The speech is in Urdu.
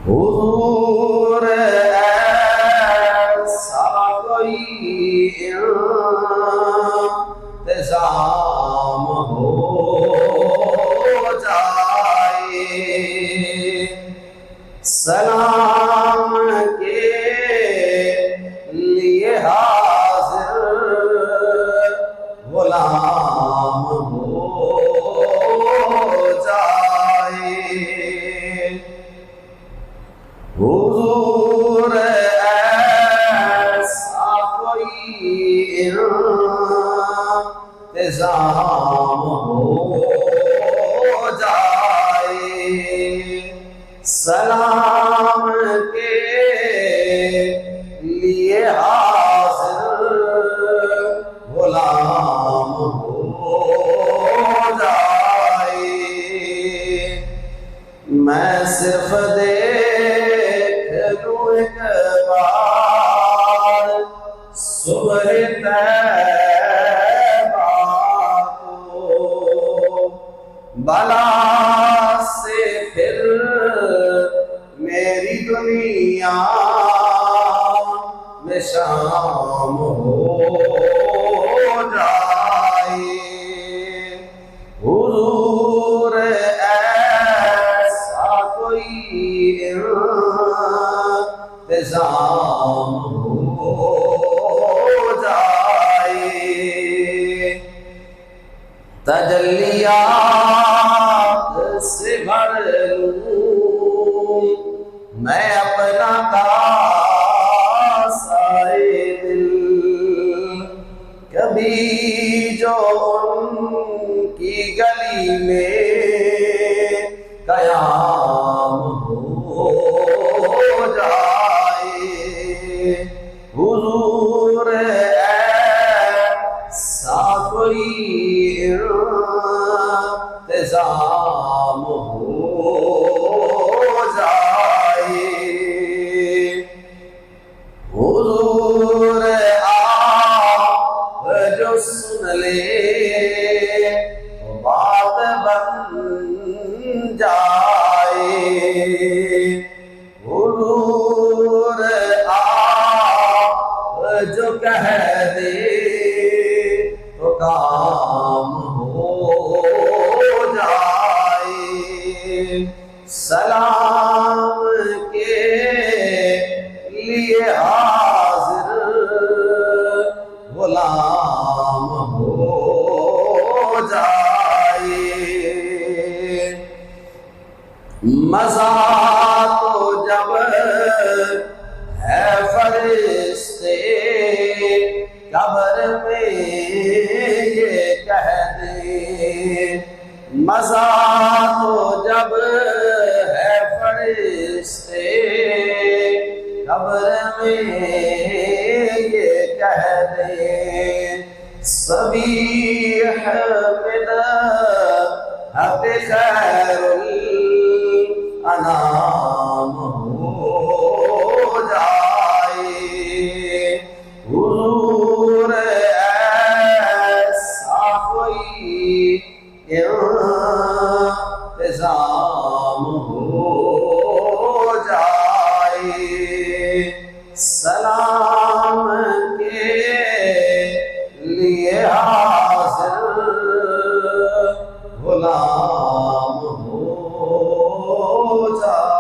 حضور ایسا کوئی انتظام ہو جائے، سلام کے لیے حاضر غلام ہو جائے۔ حضور ایسا کوئی انتظام ہو جائے، سلام کے لیے حاضر غلام ہو جائے۔ میں صرف دیکھ لوں ایک بار صبح طیبہ کو، بلا سے پھر میری دنیا میں شام ہو جائے۔ حضور ایسا کوئی انتظام ہو جائے، تجلیات سے بھر لوں میں اپنا کاسائے دل، کبھی جو ان کی گلی میں قیام ہو جائے۔ حضور ایسا کوئی انتظام ہو جائے۔ حضور آپ جو سن لے تو بات بن جائے، حضور آپ جو کہہ دے تو کام ہو جائے، سلام کے لیے حاضر غلام ہو جائے۔ مزہ تو جب ہے فرشتے قبر میں یہ کہہ دیں، مزہ تو جب ہے فرشتے قبر میں یہ کہہ دیں، صبیح من حق خیر الانام ہو جائے۔ حضور ایسا کوئی انتظام ہو جائے، سلام کے لیے حاضر غلام ہو جائے۔